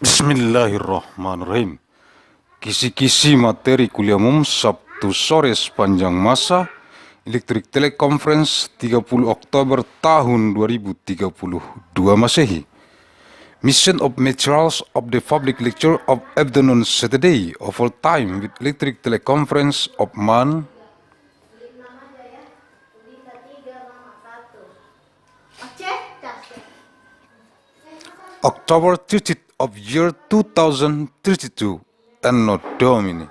Bismillahirrahmanirrahim. Kisi-kisi materi kuliah umum Sabtu sore sepanjang masa elektrik teleconference 30 Oktober tahun 2032 Masehi. Mission of materials of the public lecture of afternoon Saturday of all time with electric teleconference of MAN October 30th of year 2032 ANNO DOMINI.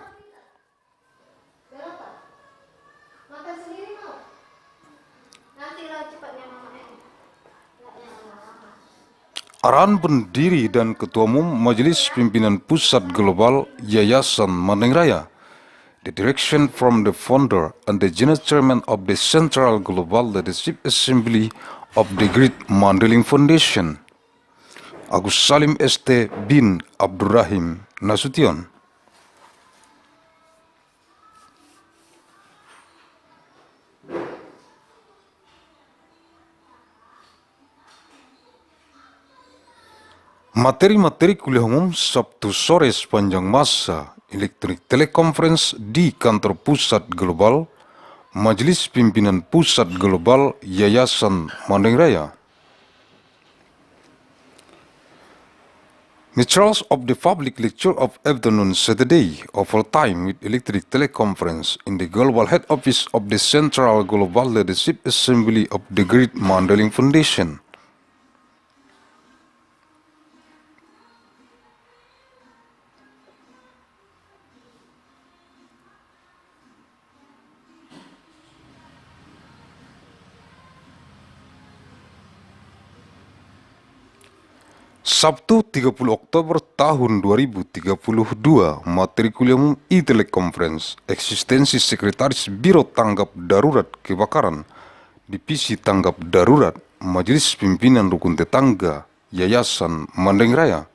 Arahan Pendiri dan Ketua Umum Majelis Pimpinan Pusat Global Yayasan Mandailing Raya. The direction from the founder and the General Chairman of the Central Global Leadership Assembly of the Great Mandailing Foundation, Agussalim St. bin Abdur Rahim Nasution. Materi-materi kuliah umum Sabtu sore sepanjang masa elektrik teleconference di kantor Pusat Global Majelis Pimpinan Pusat Global Yayasan Mandailing Raya. Materials of the public lecture of afternoon Saturday of all time with electric teleconference in the global head office of the Central Global Leadership Assembly of the Great Mandailing Foundation. Sabtu 30 Oktober tahun 2032, materi kuliah umum e-teleconference, eksistensi Sekretaris Biro Tanggap Darurat Kebakaran, Divisi Tanggap Darurat, Majelis Pimpinan Rukun Tetangga, Yayasan Mandailing Raya,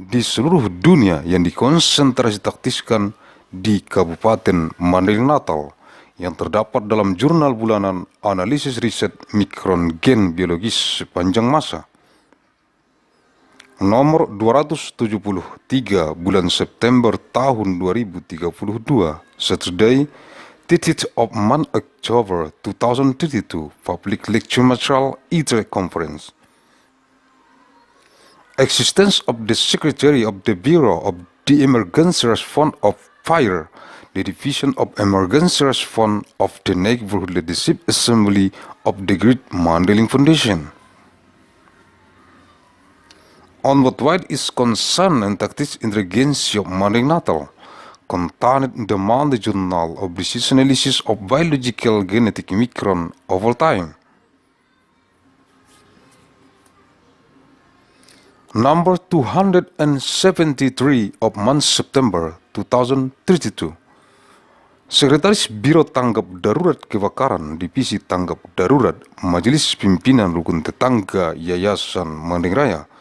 di seluruh dunia yang dikonsentrasi taktiskan di Kabupaten Mandailing Natal, yang terdapat dalam jurnal bulanan analisis riset mikron gen biologis sepanjang masa. Nomor 273 bulan September tahun 2032, Saturday, 30th of month October 2032, Public Lecture Material e-Teleconference. Existence of the Secretary of the Bureau of the Emergency Response of Fire, the Division of Emergency Response of the Neighborhood Leadership Assembly of the Great Mandailing Foundation. On what wide is concerned and tactics intelligence of Mandailing Natal, contained in the Monday Journal of Precision Analysis of Biological Genetic Micron of all time. Number 273 of month September 2032. Sekretaris Biro Tanggap Darurat Kebakaran, Divisi Tanggap Darurat, Majelis Pimpinan Rukun Tetangga Yayasan Mandailing Raya,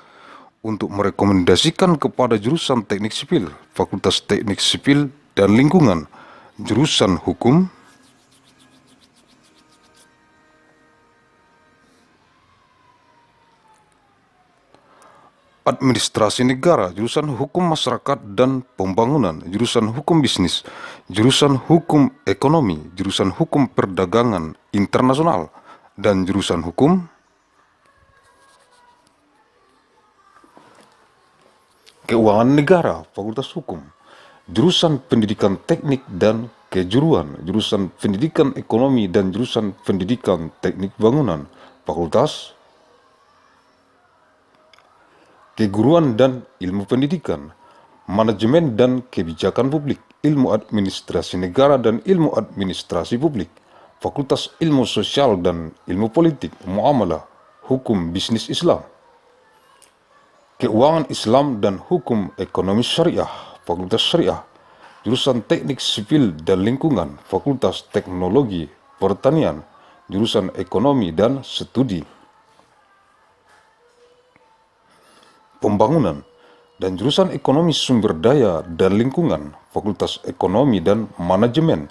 untuk merekomendasikan kepada jurusan Teknik Sipil, Fakultas Teknik Sipil dan Lingkungan, jurusan Hukum, Administrasi Negara, jurusan Hukum Masyarakat dan Pembangunan, jurusan Hukum Bisnis, jurusan Hukum Ekonomi, jurusan Hukum Perdagangan Internasional, dan jurusan Hukum Keuangan Negara, Fakultas Hukum, jurusan Pendidikan Teknik dan Kejuruan, jurusan Pendidikan Ekonomi dan jurusan Pendidikan Teknik Bangunan, Fakultas Keguruan dan Ilmu Pendidikan, Manajemen dan Kebijakan Publik, Ilmu Administrasi Negara dan Ilmu Administrasi Publik, Fakultas Ilmu Sosial dan Ilmu Politik, Muamalah, Hukum Bisnis Islam, Keuangan Islam dan Hukum Ekonomi Syariah, Fakultas Syariah, jurusan Teknik Sipil dan Lingkungan, Fakultas Teknologi Pertanian, jurusan Ekonomi dan Studi Pembangunan, dan jurusan Ekonomi Sumber Daya dan Lingkungan, Fakultas Ekonomi dan Manajemen,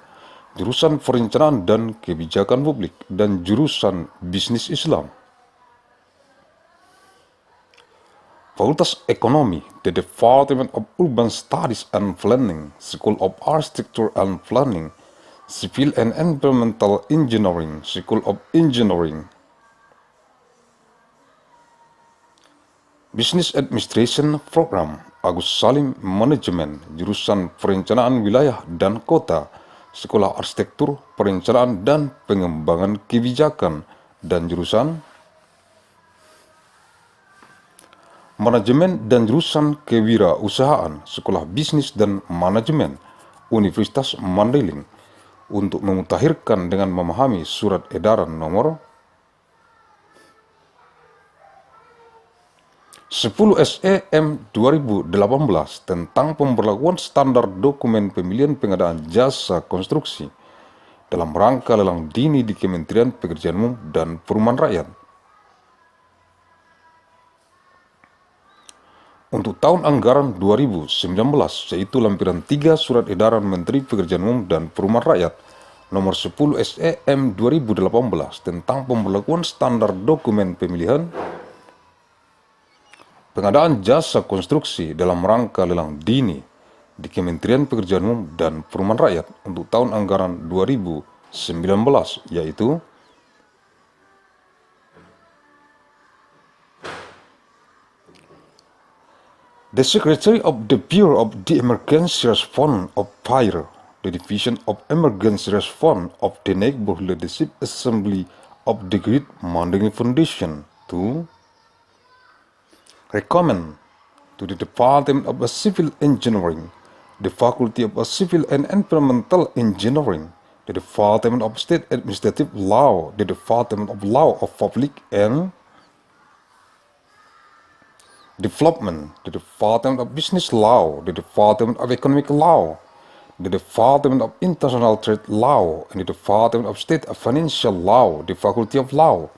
jurusan Perencanaan dan Kebijakan Publik, dan jurusan Bisnis Islam. Fakultas Ekonomi, the Department of Urban Studies and Planning, School of Architecture and Planning, Civil and Environmental Engineering, School of Engineering. Business Administration Program, Agussalim Manajemen, jurusan Perencanaan Wilayah dan Kota, Sekolah Arsitektur, Perencanaan dan Pengembangan Kebijakan, dan jurusan Manajemen dan jurusan Kewirausahaan, Sekolah Bisnis dan Manajemen, Universitas Mandailing, untuk memutakhirkan dengan memahami Surat Edaran Nomor 10 SEM 2018 tentang pemberlakuan standar dokumen pemilihan pengadaan jasa konstruksi dalam rangka lelang dini di Kementerian Pekerjaan Umum dan Perumahan Rakyat. Untuk tahun anggaran 2019, yaitu lampiran 3 Surat Edaran Menteri Pekerjaan Umum dan Perumahan Rakyat Nomor 10 SEM 2018 tentang pemberlakuan standar dokumen pemilihan pengadaan jasa konstruksi dalam rangka lelang dini di Kementerian Pekerjaan Umum dan Perumahan Rakyat untuk tahun anggaran 2019, yaitu the Secretary of the Bureau of the Emergency Response of Fire, the Division of Emergency Response of the Neighborhood Leadership Assembly of the Great Mandailing Foundation to recommend to the Department of Civil Engineering, the Faculty of Civil and Environmental Engineering, the Department of State Administrative Law, the Department of Law of Public and Development, the Department of Business Law, the Department of Economic Law, the Department of International Trade Law, and the Department of State Financial Law, the Faculty of Law,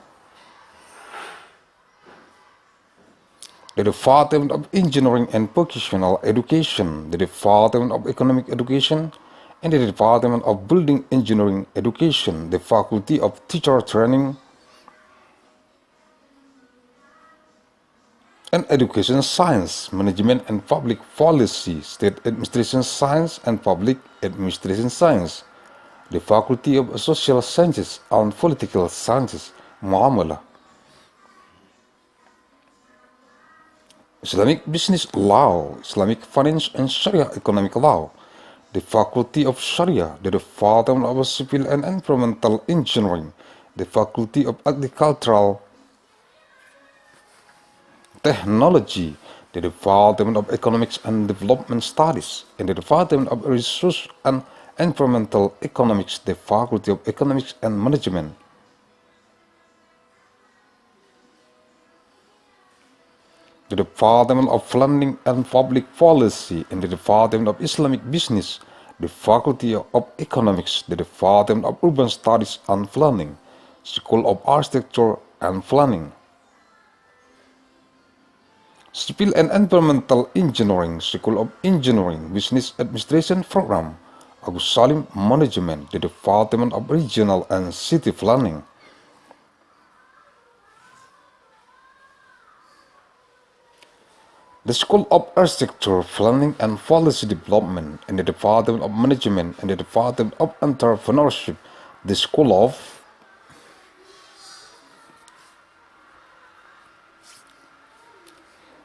the Department of Engineering and Vocational Education, the Department of Economic Education, and the Department of Building Engineering Education, the Faculty of Teacher Training and Education Science, Management and Public Policy, State Administration Science and Public Administration Science, the Faculty of Social Sciences and Political Sciences, Muamalah, Islamic Business Law, Islamic Finance and Sharia Economic Law, the Faculty of Sharia, the Department of Civil and Environmental Engineering, the Faculty of Agricultural Technology, the Department of Economics and Development Studies, and the Department of Resource and Environmental Economics, the Faculty of Economics and Management, the Department of Planning and Public Policy, and the Department of Islamic Business, the Faculty of Economics, the Department of Urban Studies and Planning, School of Architecture and Planning, Civil and Environmental Engineering, School of Engineering, Business Administration Program, Agussalim Management, the Department of Regional and City Planning, the School of Architecture, Planning and Policy Development, and the Department of Management, and the Department of Entrepreneurship, the School of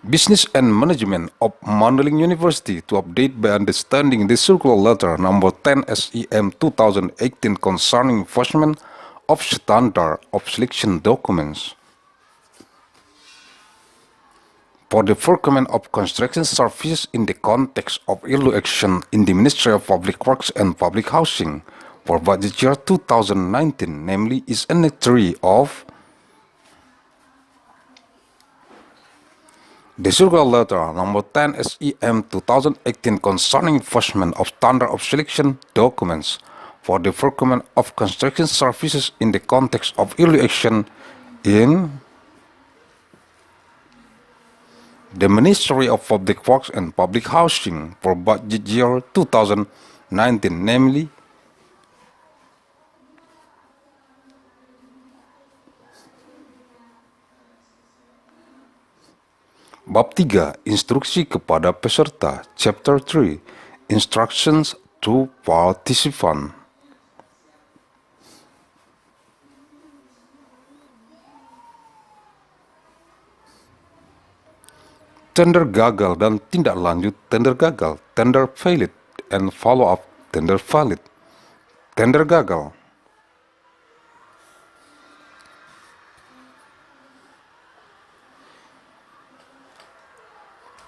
Business and Management of Mandailing University to update by understanding the circular letter number 10 SEM 2018 concerning enforcement of standard of selection documents for the procurement of construction services in the context of early action in the Ministry of Public Works and Public Housing for budget year 2019, namely is Annex 3 of the circular letter number 10 SEM 2018 concerning enforcement of standard of selection documents for the procurement of construction services in the context of early action in the Ministry of Public Works and Public Housing for budget year 2019, namely Bab 3. Instruksi kepada peserta. Chapter 3. Instructions to participant. Tender gagal dan tindak lanjut tender gagal. Tender failed and follow up tender valid. Tender gagal.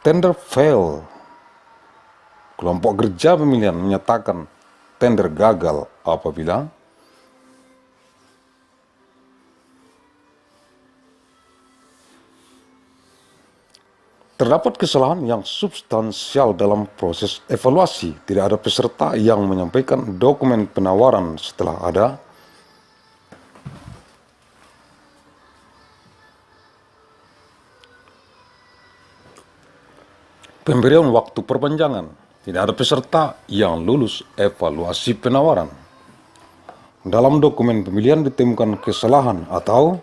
Tender fail. Kelompok kerja pemilihan menyatakan tender gagal apabila terdapat kesalahan yang substansial dalam proses evaluasi. Tidak ada peserta yang menyampaikan dokumen penawaran setelah ada pemberian waktu perpanjangan. Tidak ada peserta yang lulus evaluasi penawaran. Dalam dokumen pemilihan ditemukan kesalahan atau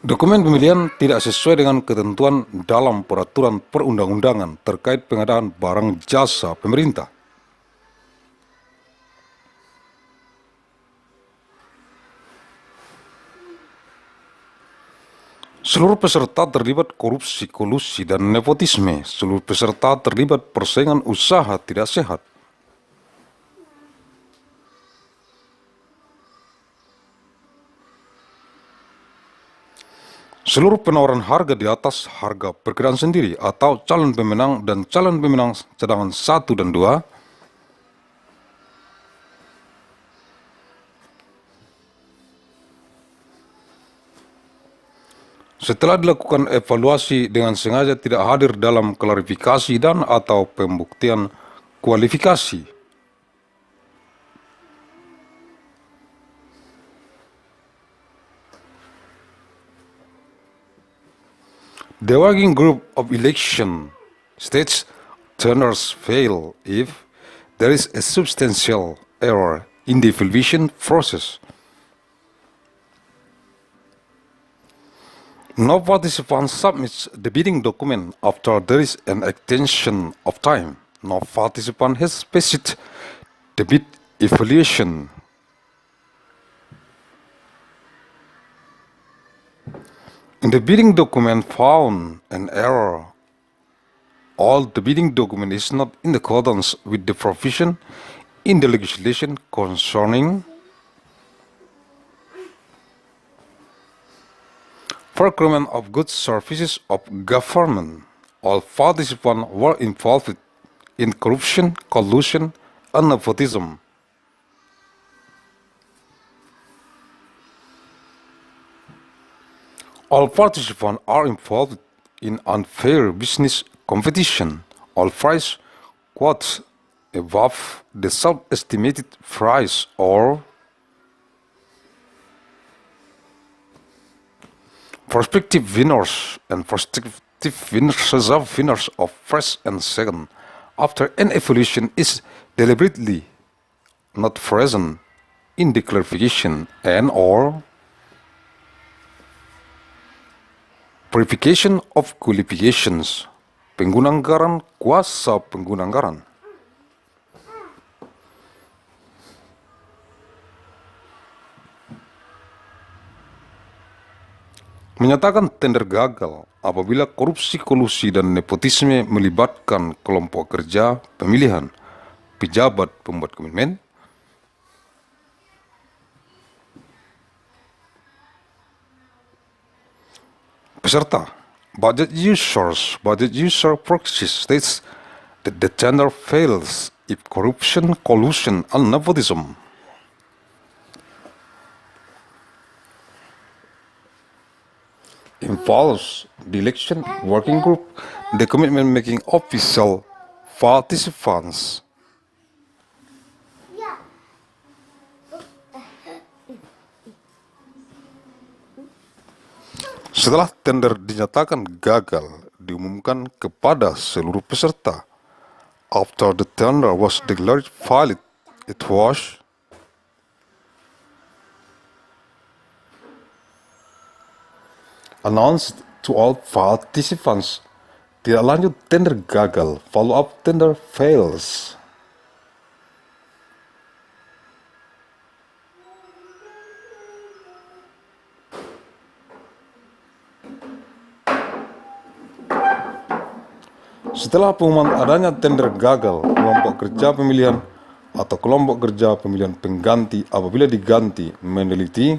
dokumen pemilihan tidak sesuai dengan ketentuan dalam peraturan perundang-undangan terkait pengadaan barang jasa pemerintah. Seluruh peserta terlibat korupsi, kolusi, dan nepotisme. Seluruh peserta terlibat persaingan usaha tidak sehat. Seluruh penawaran harga di atas harga perkiraan sendiri atau calon pemenang dan calon pemenang cadangan 1 dan 2 setelah dilakukan evaluasi dengan sengaja tidak hadir dalam klarifikasi dan atau pembuktian kualifikasi. The working group of election states tenders fail if there is a substantial error in the evaluation process. No participant submits the bidding document after there is an extension of time. No participant has specified the bid evaluation. In the bidding document found an error. All the bidding document is not in accordance with the provision in the legislation concerning procurement of goods services of government. All participants were involved in corruption, collusion, and nepotism. All participants are involved in unfair business competition. All price quotes above the self-estimated price or prospective winners and prospective winners of first and second after an evaluation is deliberately not present in the clarification and or verification of qualifications. Pengguna anggaran, kuasa pengguna anggaran. Menyatakan tender gagal apabila korupsi, kolusi, dan nepotisme melibatkan kelompok kerja pemilihan, pejabat pembuat komitmen, peserta. Budget user practice states that the tender fails if corruption, collusion, and nepotism involves the election working group, the commitment making official participants. Setelah tender dinyatakan gagal, diumumkan kepada seluruh peserta. After the tender was declared valid, it was announced to all participants. Tidak lanjut tender gagal, follow up tender fails. Setelah pengumuman adanya tender gagal, kelompok kerja pemilihan atau kelompok kerja pemilihan pengganti apabila diganti meneliti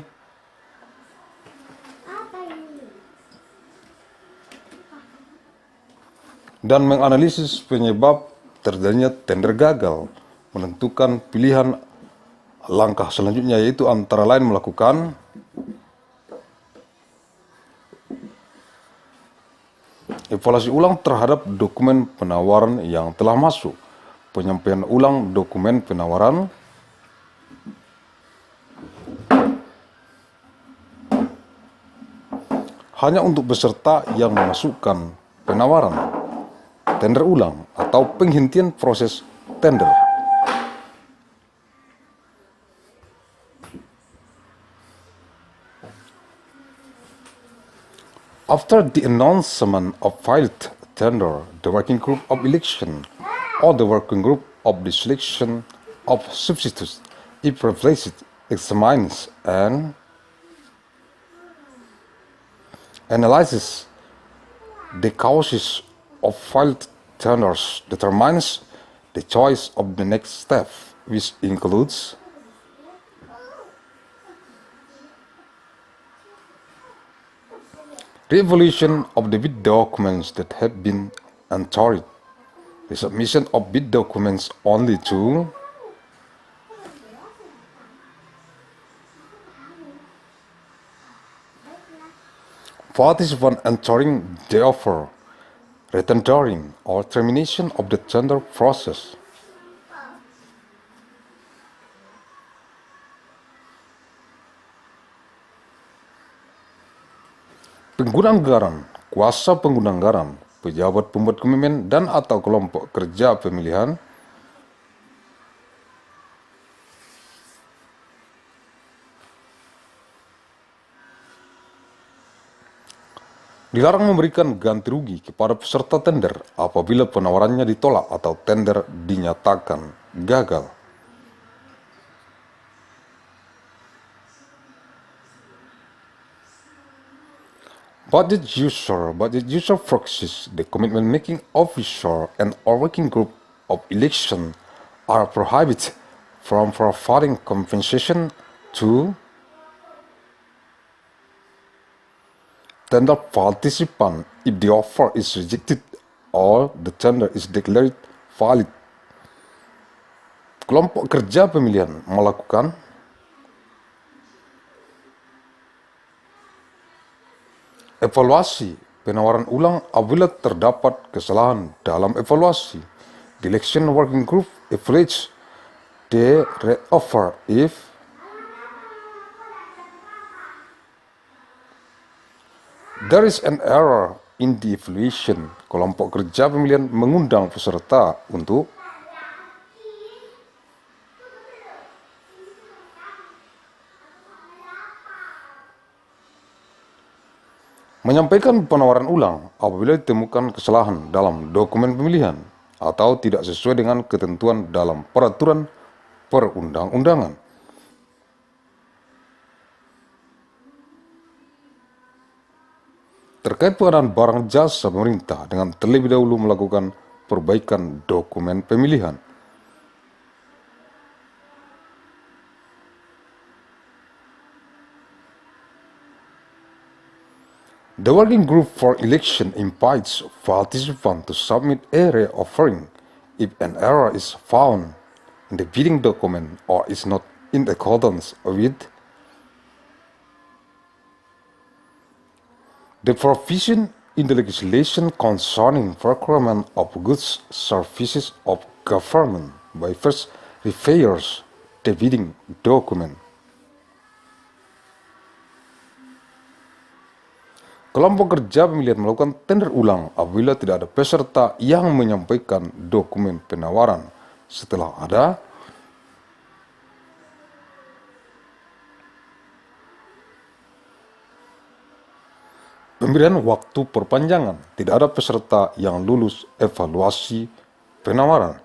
dan menganalisis penyebab terjadinya tender gagal, menentukan pilihan langkah selanjutnya, yaitu antara lain melakukan evaluasi ulang terhadap dokumen penawaran yang telah masuk, penyampaian ulang dokumen penawaran, hanya untuk peserta yang memasukkan penawaran, tender ulang, atau penghentian proses tender. After the announcement of filed tender, the working group of election or the working group of the selection of substitutes, if privileged, examines and analyzes the causes of filed tenders, determines the choice of the next step, which includes re-evaluation of the bid documents that have been entered, the submission of bid documents only to participant entering the offer, retendering or termination of the tender process. Pengguna anggaran, kuasa pengguna anggaran, pejabat pembuat komitmen dan atau kelompok kerja pemilihan dilarang memberikan ganti rugi kepada peserta tender apabila penawarannya ditolak atau tender dinyatakan gagal. Budget user proxies, the commitment making officer and or working group of election are prohibited from providing compensation to tender participant if the offer is rejected or the tender is declared valid. Kelompok kerja pemilihan melakukan evaluasi penawaran ulang apabila terdapat kesalahan dalam evaluasi. The election working group evaluates the re-offer if there is an error in the evaluation. Kelompok kerja pemilihan mengundang peserta untuk menyampaikan penawaran ulang apabila ditemukan kesalahan dalam dokumen pemilihan atau tidak sesuai dengan ketentuan dalam peraturan perundang-undangan. Terkait pengadaan barang jasa pemerintah dengan terlebih dahulu melakukan perbaikan dokumen pemilihan. The working group for election invites participants to submit a re-offering if an error is found in the bidding document or is not in accordance with the provision in the legislation concerning procurement of goods, services of government by first reviewers the bidding document. Kelompok kerja pemilihan melakukan tender ulang apabila tidak ada peserta yang menyampaikan dokumen penawaran setelah ada Pemberian waktu perpanjangan. Tidak ada peserta yang lulus evaluasi penawaran.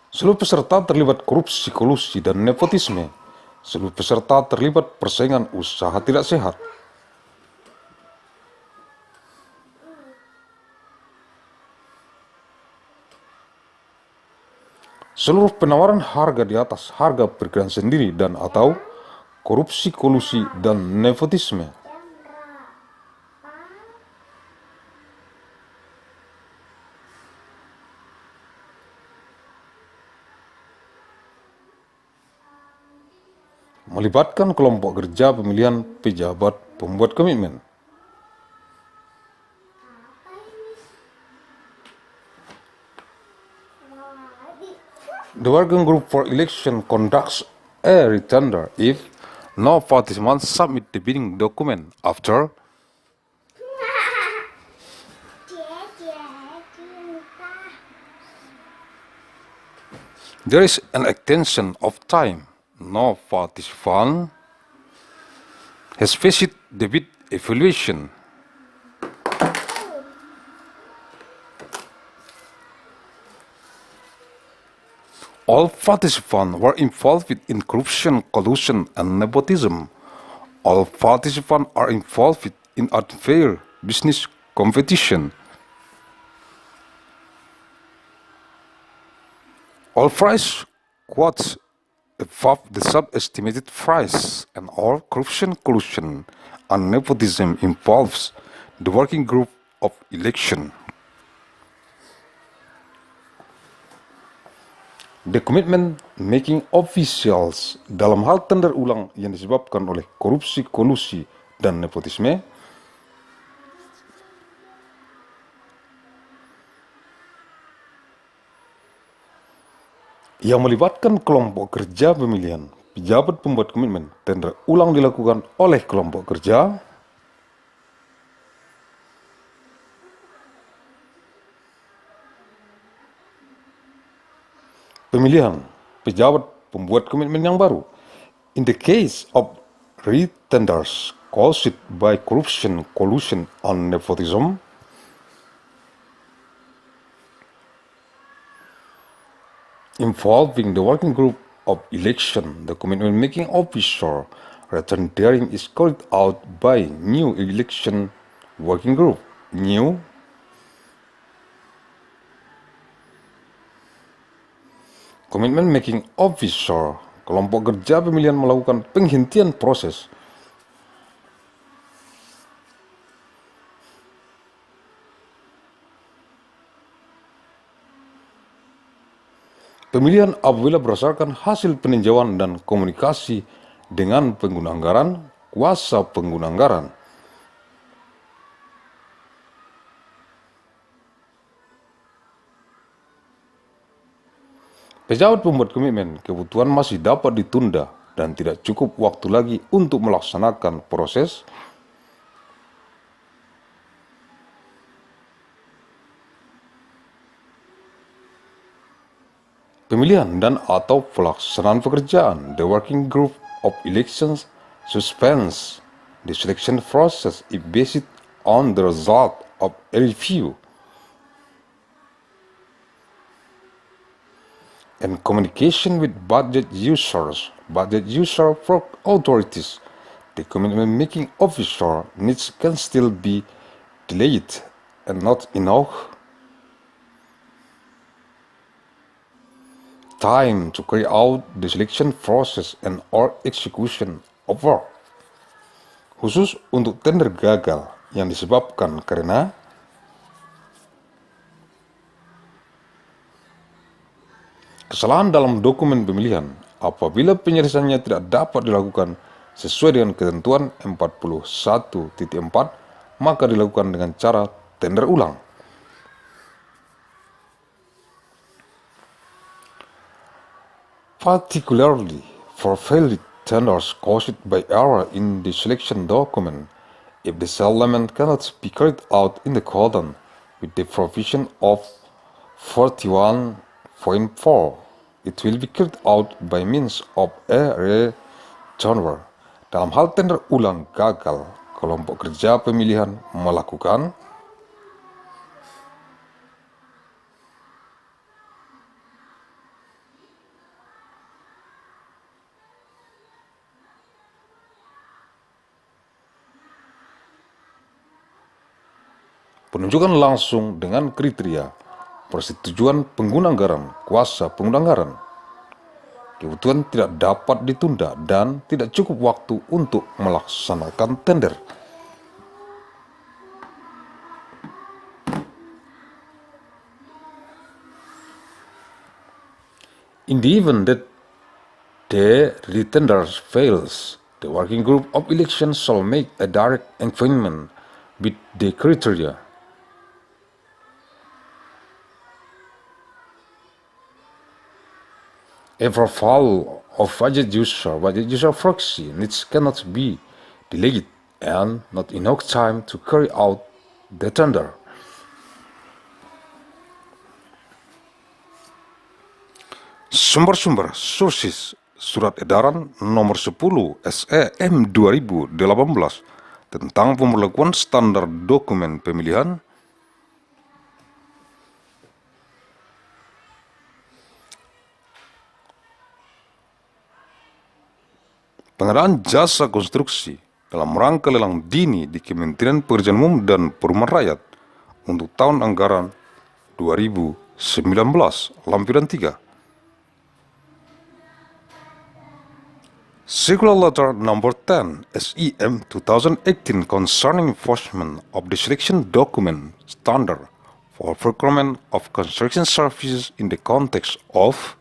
Seluruh peserta terlibat korupsi, kolusi, dan nepotisme. Seluruh peserta terlibat persaingan usaha tidak sehat. Seluruh penawaran harga di atas harga perkiraan sendiri dan atau korupsi, kolusi, dan nepotisme. Melibatkan kelompok kerja pemilihan pejabat pembuat komitmen. The working group for election conducts a retender if no participants submit the bidding document after there is an extension of time. No participant has faced the bid evaluation. All participants were involved in corruption, collusion, and nepotism. All participants are involved in unfair business competition. All price quotes above the sub-estimated price, and all corruption, collusion, and nepotism involves the working group of election. The commitment making officials dalam hal tender ulang yang disebabkan oleh korupsi, kolusi, dan nepotisme yang melibatkan kelompok kerja pemilihan pejabat pembuat komitmen tender ulang dilakukan oleh kelompok kerja pemilihan pejabat pembuat komitmen yang baru. In the case of retenders caused by corruption, collusion, and nepotism, involving the working group of election, the commitment making officer retendering is carried out by new election working group. New commitment making officer, kelompok kerja pemilihan melakukan penghentian proses pemilihan apabila berdasarkan hasil peninjauan dan komunikasi dengan pengguna anggaran, kuasa pengguna anggaran. Pejabat pembuat komitmen kebutuhan masih dapat ditunda dan tidak cukup waktu lagi untuk melaksanakan proses pemilihan dan atau pelaksanaan pekerjaan. The working group of elections suspends the selection process if based on the result of a review and communication with budget user for authorities. The commitment making officer needs can still be delayed and not enough time to carry out the selection process and or execution of work. Khusus untuk tender gagal yang disebabkan karena kesalahan dalam dokumen pemilihan apabila penyelesaiannya tidak dapat dilakukan sesuai dengan ketentuan 41.4 maka dilakukan dengan cara tender ulang. Particularly for failed tenders caused by error in the selection document, if the settlement cannot be carried out in accordance with the provision of 41.4 it will be carried out by means of a re-tender. Dalam hal tender ulang gagal, kelompok kerja pemilihan melakukan penunjukan langsung dengan kriteria persetujuan pengguna anggaran, kuasa pengguna anggaran. Kebutuhan tidak dapat ditunda dan tidak cukup waktu untuk melaksanakan tender. In the event that the retender fails, the working group of elections shall make a direct appointment with the criteria. A profile of budget user proxy needs cannot be delayed and not enough time to carry out the tender. Sumber-sumber sources Surat Edaran Nomor 10 SEM 2018 tentang pemberlakuan standar dokumen pemilihan, pengadaan jasa konstruksi dalam rangka lelang dini di Kementerian Pekerjaan Umum dan Perumahan Rakyat untuk tahun anggaran 2019, lampiran 3. Circular Letter Number 10 SEM 2018 concerning enforcement of the selection document standard for procurement of construction services in the context of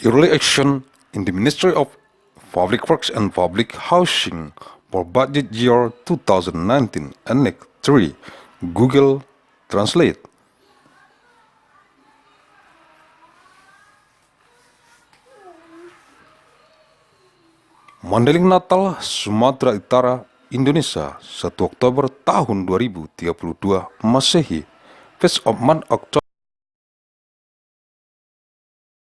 early action in the Ministry of Public Works and Public Housing for budget year 2019, Annex 3, Google Translate. Mandailing Natal, Sumatera Utara, Indonesia, 1 Oktober tahun 2032 Masehi, First of month Oktober